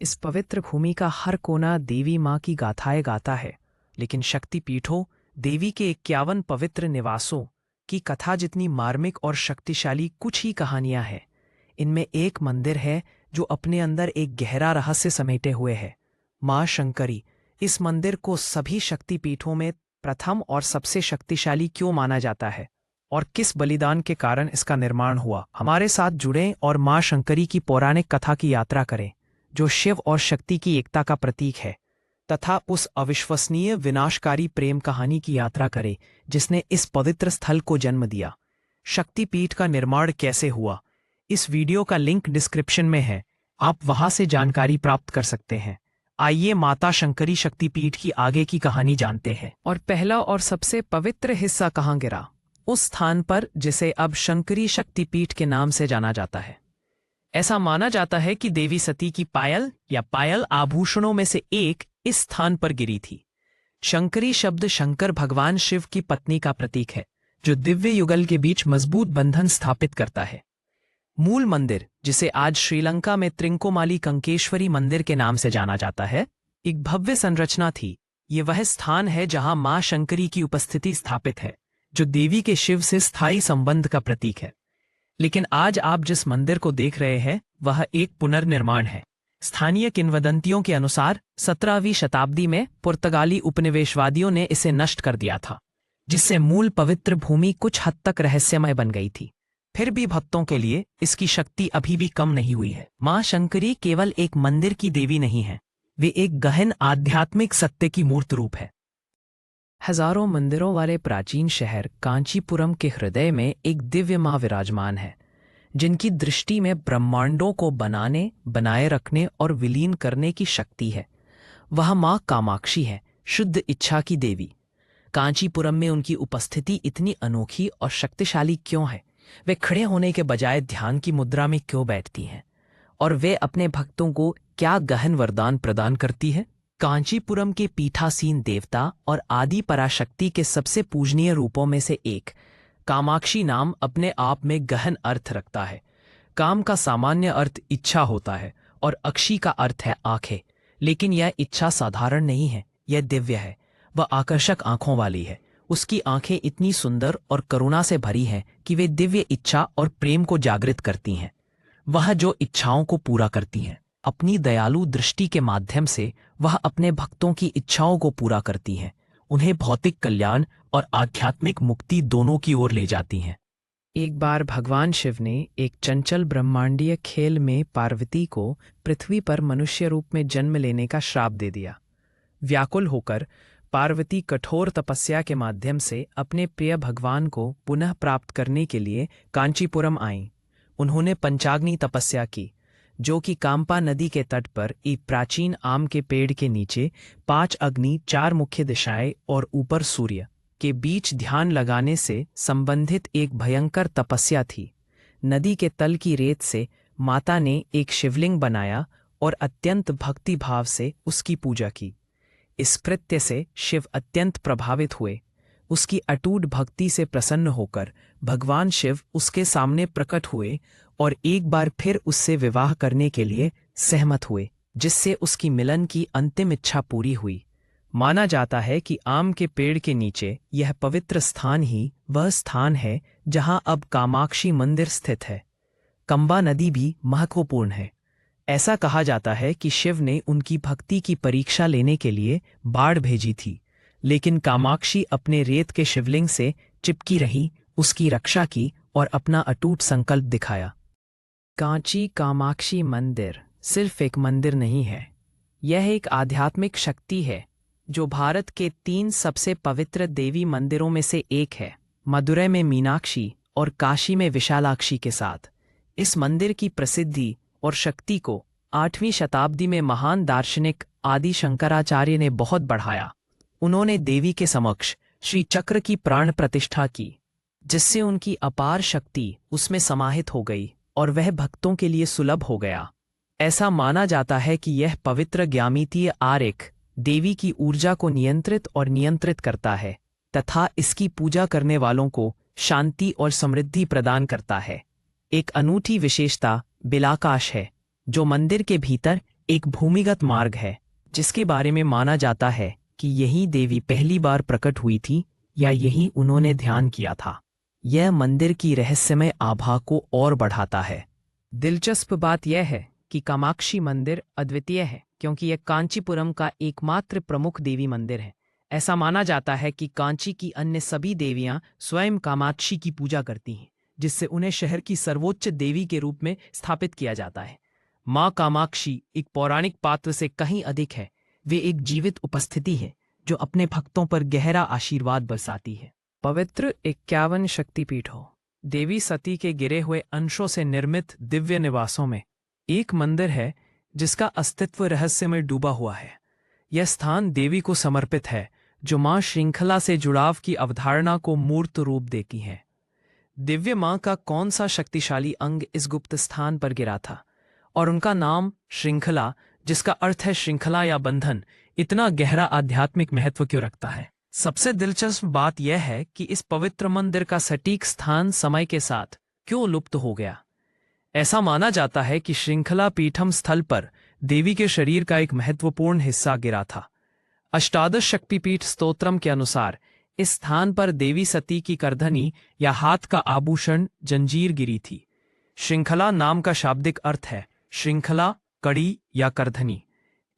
इस पवित्र भूमि का हर कोना देवी माँ की गाथाएं गाता है, लेकिन शक्तिपीठों, देवी के 51 पवित्र निवासों की कथा जितनी मार्मिक और शक्तिशाली कुछ ही कहानियां हैं। इनमें एक मंदिर है जो अपने अंदर एक गहरा रहस्य समेटे हुए है, माँ शंकरी। इस मंदिर को सभी शक्तिपीठों में प्रथम और सबसे शक्तिशाली क्यों माना जाता है और किस बलिदान के कारण इसका निर्माण हुआ? हमारे साथ जुड़ें और माँ शंकरी की पौराणिक कथा की यात्रा करें, जो शिव और शक्ति की एकता का प्रतीक है, तथा उस अविश्वसनीय विनाशकारी प्रेम कहानी की यात्रा करें जिसने इस पवित्र स्थल को जन्म दिया। शक्तिपीठ का निर्माण कैसे हुआ? इस वीडियो का लिंक डिस्क्रिप्शन में है, आप वहां से जानकारी प्राप्त कर सकते हैं। आइए माता शंकरी शक्तिपीठ की आगे की कहानी जानते हैं। और पहला और सबसे पवित्र हिस्सा कहाँ गिरा? उस स्थान पर जिसे अब शंकरी शक्तिपीठ के नाम से जाना जाता है। ऐसा माना जाता है कि देवी सती की पायल या पायल आभूषणों में से एक इस स्थान पर गिरी थी। शंकरी शब्द शंकर भगवान शिव की पत्नी का प्रतीक है, जो दिव्य युगल के बीच मजबूत बंधन स्थापित करता है। मूल मंदिर, जिसे आज श्रीलंका में त्रिंकोमाली कंकेश्वरी मंदिर के नाम से जाना जाता है, एक भव्य संरचना थी। ये वह स्थान है जहां मां शंकरी की उपस्थिति स्थापित है, जो देवी के शिव से स्थायी संबंध का प्रतीक है। लेकिन आज आप जिस मंदिर को देख रहे हैं वह एक पुनर्निर्माण है। स्थानीय किंवदंतियों के अनुसार 17वीं शताब्दी में पुर्तगाली उपनिवेशवादियों ने इसे नष्ट कर दिया था, जिससे मूल पवित्र भूमि कुछ हद तक रहस्यमय बन गई थी। फिर भी भक्तों के लिए इसकी शक्ति अभी भी कम नहीं हुई है। मां शंकरी केवल एक मंदिर की देवी नहीं है, वे एक गहन आध्यात्मिक सत्य की मूर्त रूप है। हजारों मंदिरों वाले प्राचीन शहर कांचीपुरम के हृदय में एक दिव्य मां विराजमान है, जिनकी दृष्टि में ब्रह्मांडों को बनाने, बनाए रखने और विलीन करने की शक्ति है। वह मां कामाक्षी है, शुद्ध इच्छा की देवी। कांचीपुरम में उनकी उपस्थिति इतनी अनोखी और शक्तिशाली क्यों है? वे खड़े होने के बजाय ध्यान की मुद्रा में क्यों बैठती हैं? और वे अपने भक्तों को क्या गहन वरदान प्रदान करती है? कांचीपुरम के पीठासीन देवता और आदि पराशक्ति के सबसे पूजनीय रूपों में से एक, कामाक्षी नाम अपने आप में गहन अर्थ रखता है। काम का सामान्य अर्थ इच्छा होता है और अक्षी का अर्थ है आंखें। लेकिन यह इच्छा साधारण नहीं है, यह दिव्य है। वह आकर्षक आंखों वाली है। उसकी आंखें इतनी सुंदर और करुणा से भरी हैं कि वे दिव्य इच्छा और प्रेम को जागृत करती हैं। वह जो इच्छाओं को पूरा करती हैं, अपनी दयालु दृष्टि के माध्यम से वह अपने भक्तों की इच्छाओं को पूरा करती हैं, उन्हें भौतिक कल्याण और आध्यात्मिक मुक्ति दोनों की ओर ले जाती हैं। एक बार भगवान शिव ने एक चंचल ब्रह्मांडीय खेल में पार्वती को पृथ्वी पर मनुष्य रूप में जन्म लेने का श्राप दे दिया। व्याकुल होकर पार्वती कठोर तपस्या के माध्यम से अपने प्रिय भगवान को पुनः प्राप्त करने के लिए कांचीपुरम आईं। उन्होंने पंचाग्नि तपस्या की, जो कि कांपा नदी के तट पर एक प्राचीन आम के पेड़ के नीचे 5 अग्नि, 4 मुख्य दिशाएं और ऊपर सूर्य के बीच ध्यान लगाने से संबंधित एक भयंकर तपस्या थी। नदी के तल की रेत से माता ने एक शिवलिंग बनाया और अत्यंत भक्तिभाव से उसकी पूजा की। इस कृत्य से शिव अत्यंत प्रभावित हुए। उसकी अटूट भक्ति से प्रसन्न होकर भगवान शिव उसके सामने प्रकट हुए और एक बार फिर उससे विवाह करने के लिए सहमत हुए, जिससे उसकी मिलन की अंतिम इच्छा पूरी हुई। माना जाता है कि आम के पेड़ के नीचे यह पवित्र स्थान ही वह स्थान है जहां अब कामाक्षी मंदिर स्थित है। कंबा नदी भी महत्वपूर्ण है। ऐसा कहा जाता है कि शिव ने उनकी भक्ति की परीक्षा लेने के लिए बाढ़ भेजी थी, लेकिन कामाक्षी अपने रेत के शिवलिंग से चिपकी रही, उसकी रक्षा की और अपना अटूट संकल्प दिखाया। कांची कामाक्षी मंदिर सिर्फ एक मंदिर नहीं है, यह एक आध्यात्मिक शक्ति है जो भारत के 3 सबसे पवित्र देवी मंदिरों में से एक है, मदुरै में मीनाक्षी और काशी में विशालाक्षी के साथ। इस मंदिर की प्रसिद्धि और शक्ति को 8वीं शताब्दी में महान दार्शनिक आदि शंकराचार्य ने बहुत बढ़ाया। उन्होंने देवी के समक्ष श्री चक्र की प्राण प्रतिष्ठा की, जिससे उनकी अपार शक्ति उसमें समाहित हो गई और वह भक्तों के लिए सुलभ हो गया। ऐसा माना जाता है कि यह पवित्र ज्यामितीय आरेख देवी की ऊर्जा को नियंत्रित और नियंत्रित करता है तथा इसकी पूजा करने वालों को शांति और समृद्धि प्रदान करता है। एक अनूठी विशेषता बिलाकाश है, जो मंदिर के भीतर एक भूमिगत मार्ग है जिसके बारे में माना जाता है कि यही देवी पहली बार प्रकट हुई थी या यही उन्होंने ध्यान किया था। यह मंदिर की रहस्यमय आभा को और बढ़ाता है। दिलचस्प बात यह है कि कामाक्षी मंदिर अद्वितीय है क्योंकि यह कांचीपुरम का एकमात्र प्रमुख देवी मंदिर है। ऐसा माना जाता है कि कांची की अन्य सभी देवियां स्वयं कामाक्षी की पूजा करती हैं, जिससे उन्हें शहर की सर्वोच्च देवी के रूप में स्थापित किया जाता है। माँ कामाक्षी एक पौराणिक पात्र से कहीं अधिक है। वे एक जीवित उपस्थिति है जो अपने भक्तों पर गहरा आशीर्वाद बरसाती है। पवित्र 51 शक्तिपीठों। देवी सती के गिरे हुए अंशों से निर्मित दिव्य निवासों में एक मंदिर है जिसका अस्तित्व रहस्य में डूबा हुआ है। यह स्थान देवी को समर्पित है जो मां श्रृंखला से जुड़ाव की अवधारणा को मूर्त रूप देती है। दिव्य मां का कौन सा शक्तिशाली अंग इस गुप्त स्थान पर गिरा था और उनका नाम श्रृंखला, जिसका अर्थ है श्रृंखला या बंधन, इतना गहरा आध्यात्मिक महत्व क्यों रखता है? सबसे दिलचस्प बात यह है कि इस पवित्र मंदिर का सटीक स्थान समय के साथ क्यों लुप्त हो गया। ऐसा माना जाता है कि श्रृंखला पीठम स्थल पर देवी के शरीर का एक महत्वपूर्ण हिस्सा गिरा था। अष्टादश शक्तिपीठ स्तोत्रम के अनुसार इस स्थान पर देवी सती की करधनी या हाथ का आभूषण जंजीर गिरी थी। श्रृंखला नाम का शाब्दिक अर्थ है श्रृंखला, कड़ी या करधनी।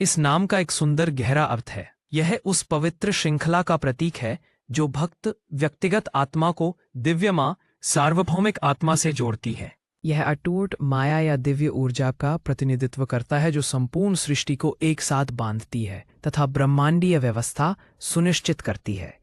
इस नाम का एक सुंदर गहरा अर्थ है। यह उस पवित्र श्रृंखला का प्रतीक है जो भक्त व्यक्तिगत आत्मा को दिव्य मां सार्वभौमिक आत्मा से जोड़ती है। यह अटूट माया या दिव्य ऊर्जा का प्रतिनिधित्व करता है जो संपूर्ण सृष्टि को एक साथ बांधती है तथा ब्रह्मांडीय व्यवस्था सुनिश्चित करती है।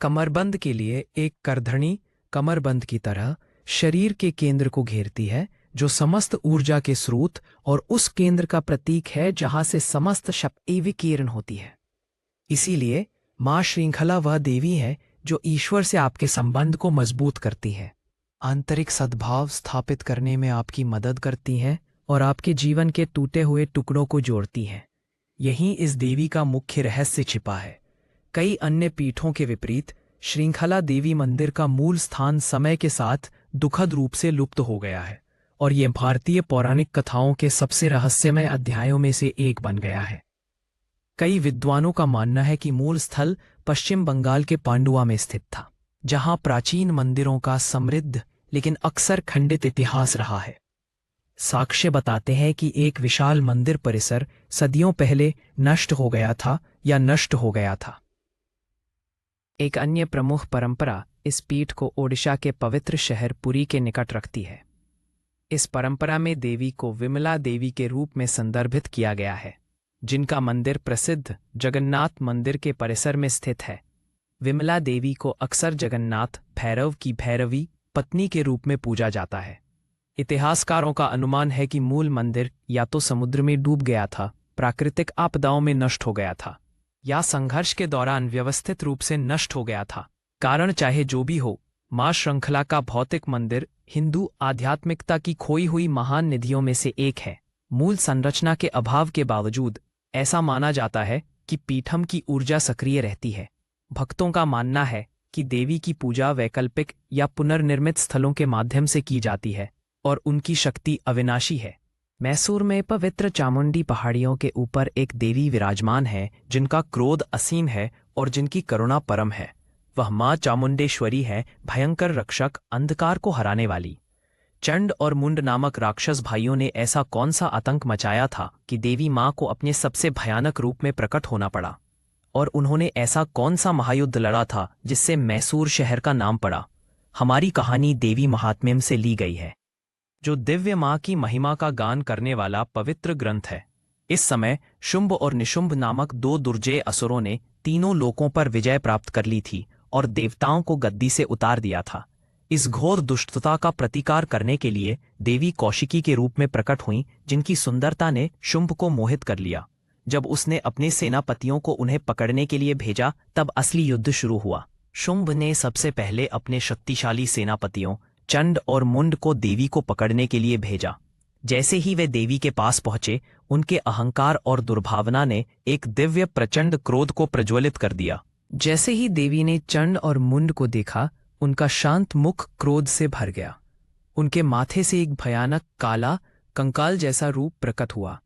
कमरबंद के लिए एक करधनी कमरबंद की तरह शरीर के केंद्र को घेरती है, जो समस्त ऊर्जा के स्रोत और उस केंद्र का प्रतीक है जहां से समस्त शक्ति विकीर्ण होती है। इसीलिए मां श्रृंखला वह देवी है जो ईश्वर से आपके संबंध को मजबूत करती है, आंतरिक सद्भाव स्थापित करने में आपकी मदद करती हैं और आपके जीवन के टूटे हुए टुकड़ों को जोड़ती हैं। यही इस देवी का मुख्य रहस्य छिपा है। कई अन्य पीठों के विपरीत श्रृंखला देवी मंदिर का मूल स्थान समय के साथ दुखद रूप से लुप्त हो गया है और ये भारतीय पौराणिक कथाओं के सबसे रहस्यमय अध्यायों में से एक बन गया है। कई विद्वानों का मानना है कि मूल स्थल पश्चिम बंगाल के पांडुआ में स्थित था, जहां प्राचीन मंदिरों का समृद्ध लेकिन अक्सर खंडित इतिहास रहा है। साक्ष्य बताते हैं कि एक विशाल मंदिर परिसर सदियों पहले नष्ट हो गया था या नष्ट हो गया था। एक अन्य प्रमुख परंपरा इस पीठ को ओडिशा के पवित्र शहर पुरी के निकट रखती है। इस परंपरा में देवी को विमला देवी के रूप में संदर्भित किया गया है, जिनका मंदिर प्रसिद्ध जगन्नाथ मंदिर के परिसर में स्थित है। विमला देवी को अक्सर जगन्नाथ भैरव की भैरवी पत्नी के रूप में पूजा जाता है। इतिहासकारों का अनुमान है कि मूल मंदिर या तो समुद्र में डूब गया था, प्राकृतिक आपदाओं में नष्ट हो गया था, या संघर्ष के दौरान व्यवस्थित रूप से नष्ट हो गया था। कारण चाहे जो भी हो, मां श्रृंखला का भौतिक मंदिर हिंदू आध्यात्मिकता की खोई हुई महान निधियों में से एक है। मूल संरचना के अभाव के बावजूद ऐसा माना जाता है कि पीठम की ऊर्जा सक्रिय रहती है। भक्तों का मानना है कि देवी की पूजा वैकल्पिक या पुनर्निर्मित स्थलों के माध्यम से की जाती है और उनकी शक्ति अविनाशी है। मैसूर में पवित्र चामुंडी पहाड़ियों के ऊपर एक देवी विराजमान है जिनका क्रोध असीम है और जिनकी करुणा परम है। वह मां चामुंडेश्वरी है, भयंकर रक्षक, अंधकार को हराने वाली। चंड और मुंड नामक राक्षस भाइयों ने ऐसा कौन सा आतंक मचाया था कि देवी मां को अपने सबसे भयानक रूप में प्रकट होना पड़ा, और उन्होंने ऐसा कौन सा महायुद्ध लड़ा था जिससे मैसूर शहर का नाम पड़ा। हमारी कहानी देवी महात्म्यम से ली गई है, जो दिव्य मां की महिमा का गान करने वाला पवित्र ग्रंथ है। इस समय शुंभ और निशुंभ नामक दो दुर्जय असुरों ने तीनों लोकों पर विजय प्राप्त कर ली थी और देवताओं को गद्दी से उतार दिया था। इस घोर दुष्टता का प्रतिकार करने के लिए देवी कौशिकी के रूप में प्रकट हुईं, जिनकी सुंदरता ने शुंभ को मोहित कर लिया। जब उसने अपने सेनापतियों को उन्हें पकड़ने के लिए भेजा, तब असली युद्ध शुरू हुआ। शुंभ ने सबसे पहले अपने शक्तिशाली सेनापतियों चंड और मुंड को देवी को पकड़ने के लिए भेजा। जैसे ही वे देवी के पास पहुंचे, उनके अहंकार और दुर्भावना ने एक दिव्य प्रचंड क्रोध को प्रज्वलित कर दिया। जैसे ही देवी ने चंड और मुंड को देखा, उनका शांत मुख क्रोध से भर गया। उनके माथे से एक भयानक काला कंकाल जैसा रूप प्रकट हुआ।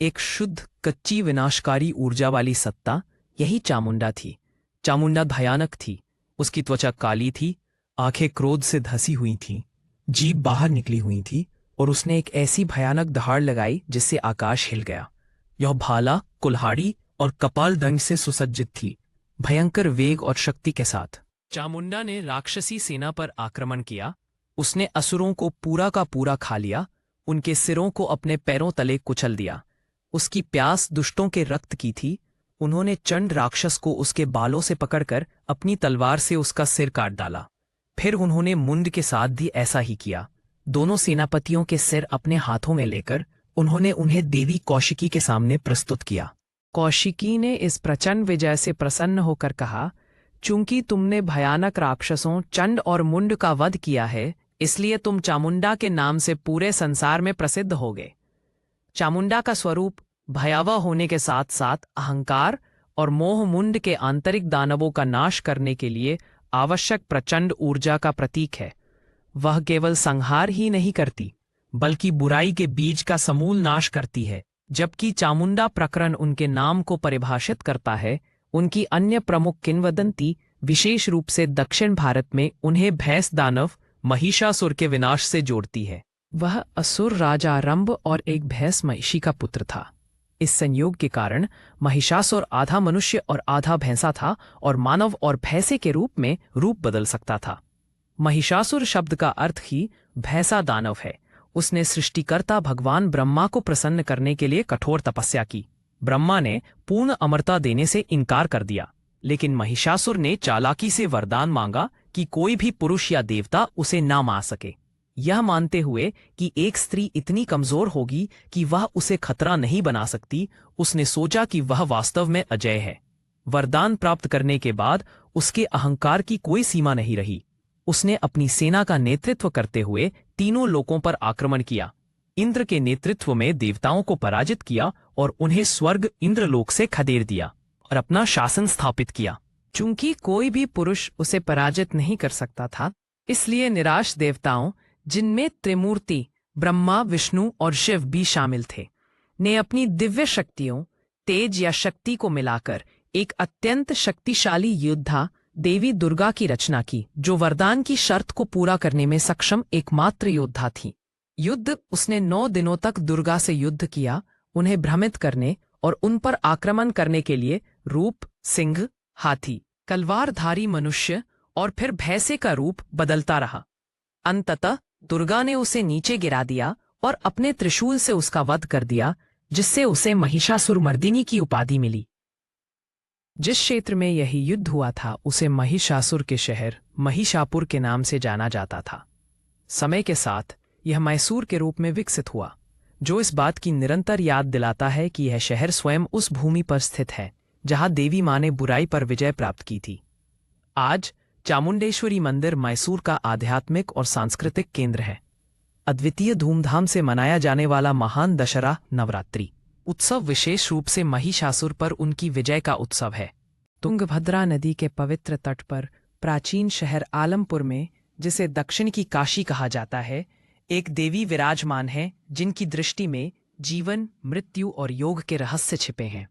एक शुद्ध कच्ची विनाशकारी ऊर्जा वाली सत्ता, यही चामुंडा थी। चामुंडा भयानक थी। उसकी त्वचा काली थी, आंखें क्रोध से धसी हुई थीं, जीभ बाहर निकली हुई थी और उसने एक ऐसी भयानक दहाड़ लगाई जिससे आकाश हिल गया। यह भाला, कुल्हाड़ी और कपाल दंड से सुसज्जित थी, भयंकर वेग और शक्ति के साथ। चामुंडा ने राक्षसी सेना पर आक्रमण किया। उसने असुरों को पूरा का पूरा खा लिया, उनके सिरों को अपने पैरों तले कुचल दिया। उसकी प्यास दुष्टों के रक्त की थी। उन्होंने चंड राक्षस को उसके बालों से पकड़कर अपनी तलवार से उसका सिर काट डाला। फिर उन्होंने मुंड के साथ भी ऐसा ही किया। दोनों सेनापतियों के सिर अपने हाथों में लेकर उन्होंने उन्हें देवी कौशिकी के सामने प्रस्तुत किया। कौशिकी ने इस प्रचंड विजय से प्रसन्न होकर कहा, चूंकि तुमने भयानक राक्षसों चंड और मुंड का वध किया है, इसलिए तुम चामुंडा के नाम से पूरे संसार में प्रसिद्ध होगे। चामुंडा का स्वरूप भयावह होने के साथ साथ अहंकार और मोह मुंड के आंतरिक दानवों का नाश करने के लिए आवश्यक प्रचंड ऊर्जा का प्रतीक है। वह केवल संहार ही नहीं करती, बल्कि बुराई के बीज का समूल नाश करती है। जबकि चामुंडा प्रकरण उनके नाम को परिभाषित करता है, उनकी अन्य प्रमुख किंवदंती विशेष रूप से दक्षिण भारत में उन्हें भैंस दानव महिषासुर के विनाश से जोड़ती है। वह असुर राजा रंभ और एक भैंस महिषी का पुत्र था। इस संयोग के कारण महिषासुर आधा मनुष्य और आधा भैंसा था और मानव और भैंसे के रूप में रूप बदल सकता था। महिषासुर शब्द का अर्थ ही भैंसा दानव है। उसने सृष्टिकर्ता भगवान ब्रह्मा को प्रसन्न करने के लिए कठोर तपस्या की। ब्रह्मा ने पूर्ण अमरता देने से इनकार कर दिया, लेकिन महिषासुर ने चालाकी से वरदान मांगा कि कोई भी पुरुष या देवता उसे ना मार सके। यह मानते हुए कि एक स्त्री इतनी कमजोर होगी कि वह उसे खतरा नहीं बना सकती, उसने सोचा कि वह वास्तव में अजय है। वरदान प्राप्त करने के बाद उसके अहंकार की कोई सीमा नहीं रही। उसने अपनी सेना का नेतृत्व करते हुए तीनों लोकों पर आक्रमण किया। इंद्र के नेतृत्व में देवताओं को पराजित किया और उन्हें स्वर्ग इंद्रलोक से खदेड़ दिया और अपना शासन स्थापित किया। चूंकि कोई भी पुरुष उसे पराजित नहीं कर सकता था, इसलिए निराश देवताओं, जिनमें त्रिमूर्ति ब्रह्मा, विष्णु और शिव भी शामिल थे, ने अपनी दिव्य शक्तियों, तेज या शक्ति को मिलाकर एक अत्यंत शक्तिशाली योद्धा देवी दुर्गा की रचना की, जो वरदान की शर्त को पूरा करने में सक्षम एकमात्र योद्धा थी। उसने 9 दिनों तक दुर्गा से युद्ध किया, उन्हें भ्रमित करने और उन पर आक्रमण करने के लिए रूप, सिंह, हाथी, तलवारधारी मनुष्य और फिर भैंसे का रूप बदलता रहा। अंततः दुर्गा ने उसे नीचे गिरा दिया और अपने त्रिशूल से उसका वध कर दिया, जिससे उसे महिषासुरमर्दिनी की उपाधि मिली। जिस क्षेत्र में यही युद्ध हुआ था उसे महिषासुर के शहर महिषापुर के नाम से जाना जाता था। समय के साथ यह मैसूर के रूप में विकसित हुआ, जो इस बात की निरंतर याद दिलाता है कि यह शहर स्वयं उस भूमि पर स्थित है जहां देवी मां ने बुराई पर विजय प्राप्त की थी। आज चामुंडेश्वरी मंदिर मैसूर का आध्यात्मिक और सांस्कृतिक केंद्र है। अद्वितीय धूमधाम से मनाया जाने वाला महान दशहरा नवरात्रि उत्सव विशेष रूप से महिषासुर पर उनकी विजय का उत्सव है। तुंगभद्रा नदी के पवित्र तट पर प्राचीन शहर आलमपुर में, जिसे दक्षिण की काशी कहा जाता है, एक देवी विराजमान है जिनकी दृष्टि में जीवन, मृत्यु और योग के रहस्य छिपे हैं।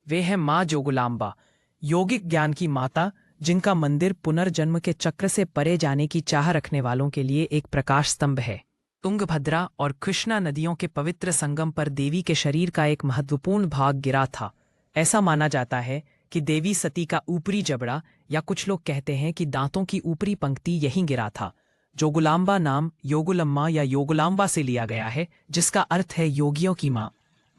वे हैं मां जोगुलांबा, योगिक ज्ञान की माता, जिनका मंदिर पुनर्जन्म के चक्र से परे जाने की चाह रखने वालों के लिए एक प्रकाश स्तंभ है। तुंगभद्रा और कृष्णा नदियों के पवित्र संगम पर देवी के शरीर का एक महत्वपूर्ण भाग गिरा था। ऐसा माना जाता है कि देवी सती का ऊपरी जबड़ा, या कुछ लोग कहते हैं कि दांतों की ऊपरी पंक्ति यहीं गिरा था। जोगुलांबा नाम योगुलम्मा या योगुलांबा से लिया गया है, जिसका अर्थ है योगियों की मां।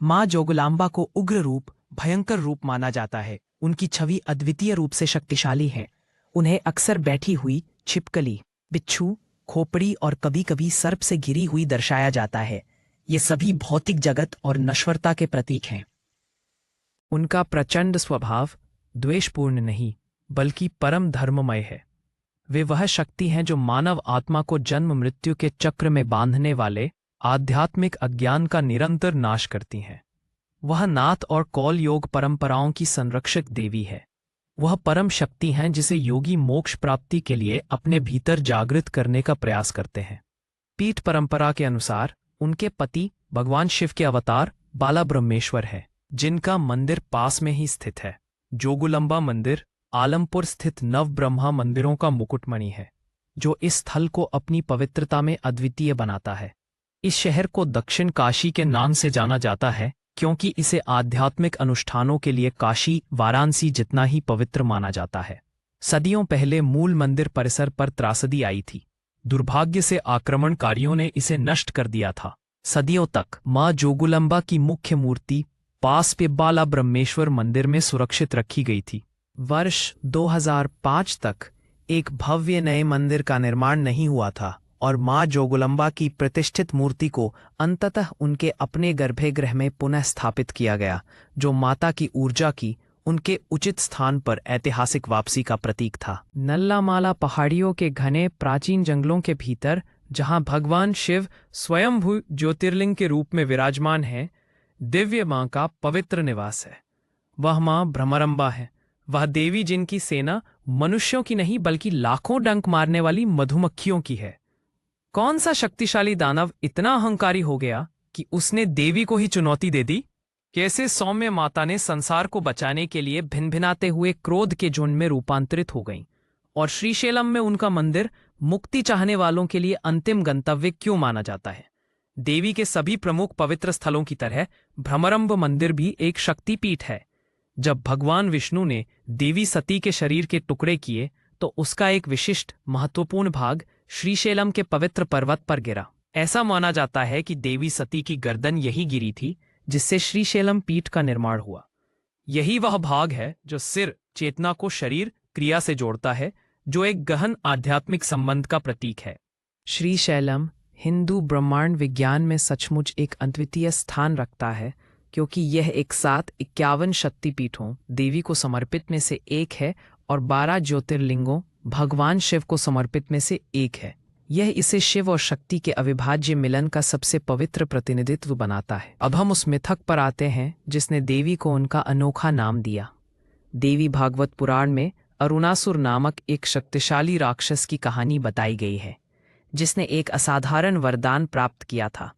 मां जोगुलांबा को उग्र रूप, भयंकर रूप माना जाता है। उनकी छवि अद्वितीय रूप से शक्तिशाली है। उन्हें अक्सर बैठी हुई छिपकली, बिच्छू, खोपड़ी और कभी कभी सर्प से घिरी हुई दर्शाया जाता है। ये सभी भौतिक जगत और नश्वरता के प्रतीक हैं। उनका प्रचंड स्वभाव द्वेषपूर्ण नहीं, बल्कि परम धर्ममय है। वे वह शक्ति हैं जो मानव आत्मा को जन्म मृत्यु के चक्र में बांधने वाले आध्यात्मिक अज्ञान का निरंतर नाश करती हैं। वह नाथ और कौल योग परंपराओं की संरक्षक देवी है। वह परम शक्ति हैं जिसे योगी मोक्ष प्राप्ति के लिए अपने भीतर जागृत करने का प्रयास करते हैं। पीठ परंपरा के अनुसार उनके पति भगवान शिव के अवतार बाला ब्रह्मेश्वर है, जिनका मंदिर पास में ही स्थित है। जोगुलंबा मंदिर आलमपुर स्थित नव ब्रह्मा मंदिरों का मुकुटमणि है, जो इस स्थल को अपनी पवित्रता में अद्वितीय बनाता है। इस शहर को दक्षिण काशी के नाम से जाना जाता है, क्योंकि इसे आध्यात्मिक अनुष्ठानों के लिए काशी वाराणसी जितना ही पवित्र माना जाता है। सदियों पहले मूल मंदिर परिसर पर त्रासदी आई थी। दुर्भाग्य से आक्रमणकारियों ने इसे नष्ट कर दिया था। सदियों तक मां जोगुलंबा की मुख्य मूर्ति पास पे बाला ब्रह्मेश्वर मंदिर में सुरक्षित रखी गई थी। वर्ष 2005 तक एक भव्य नए मंदिर का निर्माण नहीं हुआ था और मां जोगुलंबा की प्रतिष्ठित मूर्ति को अंततः उनके अपने गर्भगृह में पुनः स्थापित किया गया, जो माता की ऊर्जा की उनके उचित स्थान पर ऐतिहासिक वापसी का प्रतीक था। नल्लामाला पहाड़ियों के घने प्राचीन जंगलों के भीतर, जहां भगवान शिव स्वयंभू ज्योतिर्लिंग के रूप में विराजमान है, दिव्य मां का पवित्र निवास है। वह मां भ्रमरंबा है, वह देवी जिनकी सेना मनुष्यों की नहीं बल्कि लाखों डंक मारने वाली मधुमक्खियों की है। कौन सा शक्तिशाली दानव इतना अहंकारी हो गया कि उसने देवी को ही चुनौती दे दी? कैसे सौम्य माता ने संसार को बचाने के लिए भिनभिनाते हुए क्रोध के झुंड में रूपांतरित हो गईं, और श्रीशैलम में उनका मंदिर मुक्ति चाहने वालों के लिए अंतिम गंतव्य क्यों माना जाता है? देवी के सभी प्रमुख पवित्र स्थलों की तरह भ्रमरंब मंदिर भी एक शक्तिपीठ है। जब भगवान विष्णु ने देवी सती के शरीर के टुकड़े किए, तो उसका एक विशिष्ट महत्वपूर्ण भाग श्रीशैलम के पवित्र पर्वत पर गिरा। ऐसा माना जाता है कि देवी सती की गर्दन यही गिरी थी, जिससे श्रीशैलम पीठ का निर्माण हुआ। यही वह भाग है जो सिर चेतना को शरीर क्रिया से जोड़ता है, जो एक गहन आध्यात्मिक संबंध का प्रतीक है। श्रीशैलम हिंदू ब्रह्मांड विज्ञान में सचमुच एक अद्वितीय स्थान रखता है, क्योंकि यह एक साथ 51 शक्तिपीठों देवी को समर्पित में से एक है और 12 ज्योतिर्लिंगों भगवान शिव को समर्पित में से एक है। यह इसे शिव और शक्ति के अविभाज्य मिलन का सबसे पवित्र प्रतिनिधित्व बनाता है। अब हम उस मिथक पर आते हैं जिसने देवी को उनका अनोखा नाम दिया। देवी भागवत पुराण में अरुणासुर नामक एक शक्तिशाली राक्षस की कहानी बताई गई है, जिसने एक असाधारण वरदान प्राप्त किया था।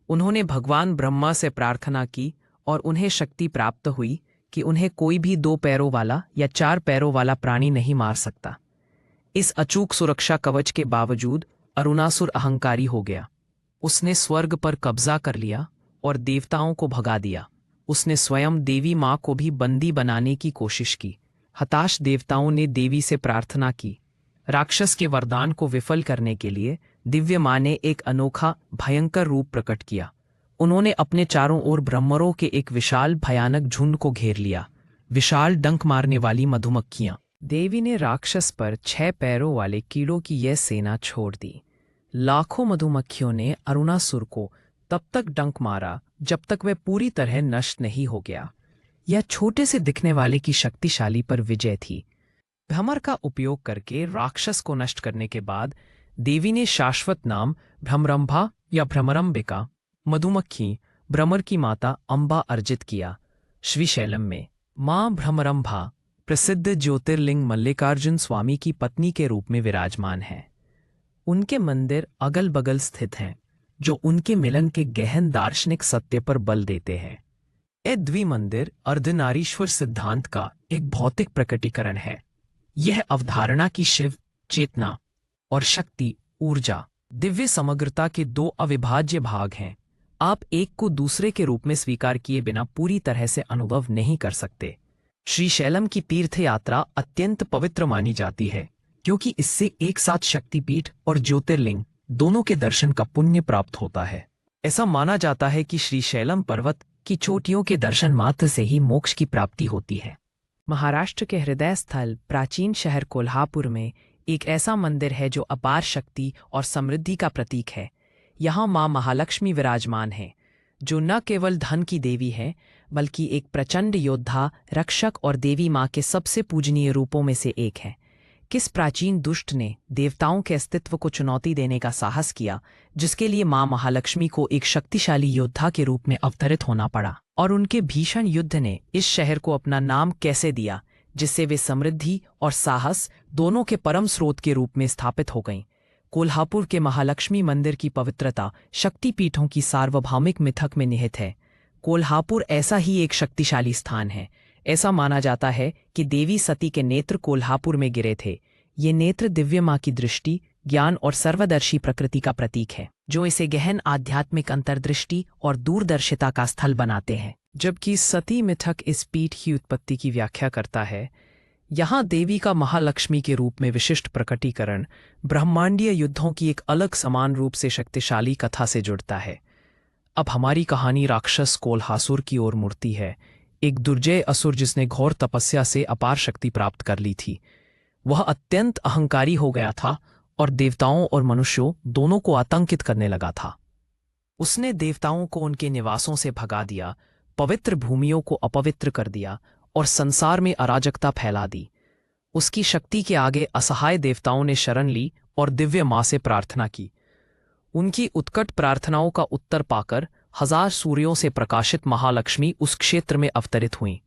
उन्होंने भगवान ब्रह्मा से प्रार्थना की और उन्हें शक्ति प्राप्त हुई कि उन्हें कोई भी 2 पैरों वाला या 4 पैरों वाला प्राणी नहीं मार सकता। इस अचूक सुरक्षा कवच के बावजूद अरुणासुर अहंकारी हो गया। उसने स्वर्ग पर कब्जा कर लिया और देवताओं को भगा दिया। उसने स्वयं देवी मां को भी बंदी बनाने की कोशिश की। हताश देवताओं ने देवी से प्रार्थना की। राक्षस के वरदान को विफल करने के लिए दिव्य मां ने एक अनोखा भयंकर रूप प्रकट किया। उन्होंने अपने चारों ओर ब्रह्मरों के एक विशाल भयानक झुंड को घेर लिया, विशाल डंक मारने वाली मधुमक्खियां। देवी ने राक्षस पर 6 पैरों वाले कीड़ों की यह सेना छोड़ दी। लाखों मधुमक्खियों ने अरुणासुर को तब तक डंक मारा जब तक वह पूरी तरह नष्ट नहीं हो गया। यह छोटे से दिखने वाले की शक्तिशाली पर विजय थी। भ्रमर का उपयोग करके राक्षस को नष्ट करने के बाद देवी ने शाश्वत नाम भ्रमरंभा या भ्रमरंबिका, मधुमक्खी भ्रमर की माता अंबा अर्जित किया। श्रीशैलम में मां भ्रमरंभा प्रसिद्ध ज्योतिर्लिंग मल्लिकार्जुन स्वामी की पत्नी के रूप में विराजमान है। उनके मंदिर अगल बगल स्थित हैं, जो उनके मिलन के गहन दार्शनिक सत्य पर बल देते हैं। यह द्विमंदिर अर्धनारीश्वर सिद्धांत का एक भौतिक प्रकटीकरण है। यह अवधारणा की शिव चेतना और शक्ति ऊर्जा दिव्य समग्रता के 2 अविभाज्य भाग हैं। आप एक को दूसरे के रूप में स्वीकार किए बिना पूरी तरह से अनुभव नहीं कर सकते। श्रीशैलम की तीर्थ यात्रा अत्यंत पवित्र मानी जाती है, क्योंकि इससे एक साथ शक्तिपीठ और ज्योतिर्लिंग दोनों के दर्शन का पुण्य प्राप्त होता है। ऐसा माना जाता है कि श्रीशैलम पर्वत की चोटियों के दर्शन मात्र से ही मोक्ष की प्राप्ति होती है। महाराष्ट्र के हृदय स्थल प्राचीन शहर कोल्हापुर में एक ऐसा मंदिर है जो अपार शक्ति और समृद्धि का प्रतीक है। यहाँ मां महालक्ष्मी विराजमान है, जो न केवल धन की देवी है बल्कि एक प्रचंड योद्धा, रक्षक और देवी मां के सबसे पूजनीय रूपों में से एक है। किस प्राचीन दुष्ट ने देवताओं के अस्तित्व को चुनौती देने का साहस किया, जिसके लिए मां महालक्ष्मी को एक शक्तिशाली योद्धा के रूप में अवतरित होना पड़ा, और उनके भीषण युद्ध ने इस शहर को अपना नाम कैसे दिया, जिससे वे समृद्धि और साहस दोनों के परम स्रोत के रूप में स्थापित हो गईं। कोल्हापुर के महालक्ष्मी मंदिर की पवित्रता शक्तिपीठों की सार्वभौमिक मिथक में निहित है। कोल्हापुर ऐसा ही एक शक्तिशाली स्थान है। ऐसा माना जाता है कि देवी सती के नेत्र कोल्हापुर में गिरे थे। ये नेत्र दिव्य माँ की दृष्टि, ज्ञान और सर्वदर्शी प्रकृति का प्रतीक है, जो इसे गहन आध्यात्मिक अंतर्दृष्टि और दूरदर्शिता का स्थल बनाते हैं। जबकि सती मिथक इस पीठ की उत्पत्ति की व्याख्या करता है। यहाँ देवी का महालक्ष्मी के रूप में विशिष्ट प्रकटीकरण ब्रह्मांडीय युद्धों की एक अलग समान रूप से शक्तिशाली कथा से जुड़ता है। अब हमारी कहानी राक्षस कोल्हासुर की ओर मुड़ती है, एक दुर्जय असुर जिसने घोर तपस्या से अपार शक्ति प्राप्त कर ली थी। वह अत्यंत अहंकारी हो गया था और देवताओं और मनुष्यों दोनों को आतंकित करने लगा था। उसने देवताओं को उनके निवासों से भगा दिया, पवित्र भूमियों को अपवित्र कर दिया और संसार में अराजकता फैला दी। उसकी शक्ति के आगे असहाय देवताओं ने शरण ली और दिव्य माँ से प्रार्थना की। उनकी उत्कट प्रार्थनाओं का उत्तर पाकर 1000 सूर्यों से प्रकाशित महालक्ष्मी उस क्षेत्र में अवतरित हुईं।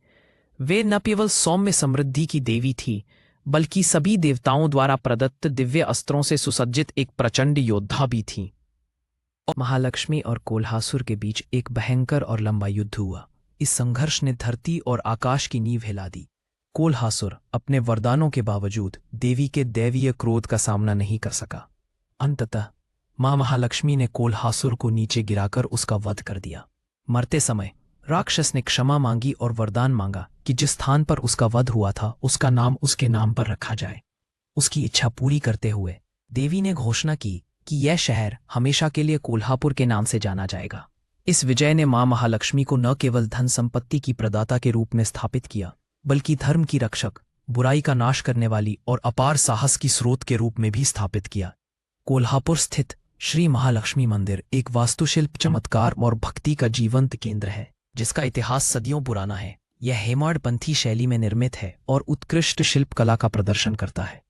वे न केवल सौम्य समृद्धि की देवी थी, बल्कि सभी देवताओं द्वारा प्रदत्त दिव्य अस्त्रों से सुसज्जित एक प्रचंड योद्धा भी थीं। महालक्ष्मी और कोल्हासुर के बीच एक भयंकर और लंबा युद्ध हुआ। इस संघर्ष ने धरती और आकाश की नींव हिला दी। कोल्हासुर अपने वरदानों के बावजूद देवी के दैवीय क्रोध का सामना नहीं कर सका। अंततः मां महालक्ष्मी ने कोल्हासुर को नीचे गिराकर उसका वध कर दिया। मरते समय राक्षस ने क्षमा मांगी और वरदान मांगा कि जिस स्थान पर उसका वध हुआ था उसका नाम उसके नाम पर रखा जाए। उसकी इच्छा पूरी करते हुए देवी ने घोषणा की कि यह शहर हमेशा के लिए कोल्हापुर के नाम से जाना जाएगा। इस विजय ने मां महालक्ष्मी को न केवल धन संपत्ति की प्रदाता के रूप में स्थापित किया, बल्कि धर्म की रक्षक, बुराई का नाश करने वाली और अपार साहस की स्रोत के रूप में भी स्थापित किया। कोल्हापुर स्थित श्री महालक्ष्मी मंदिर एक वास्तुशिल्प चमत्कार और भक्ति का जीवंत केंद्र है, जिसका इतिहास सदियों पुराना है। यह हेमाडपंथी शैली में निर्मित है और उत्कृष्ट शिल्पकला का प्रदर्शन करता है।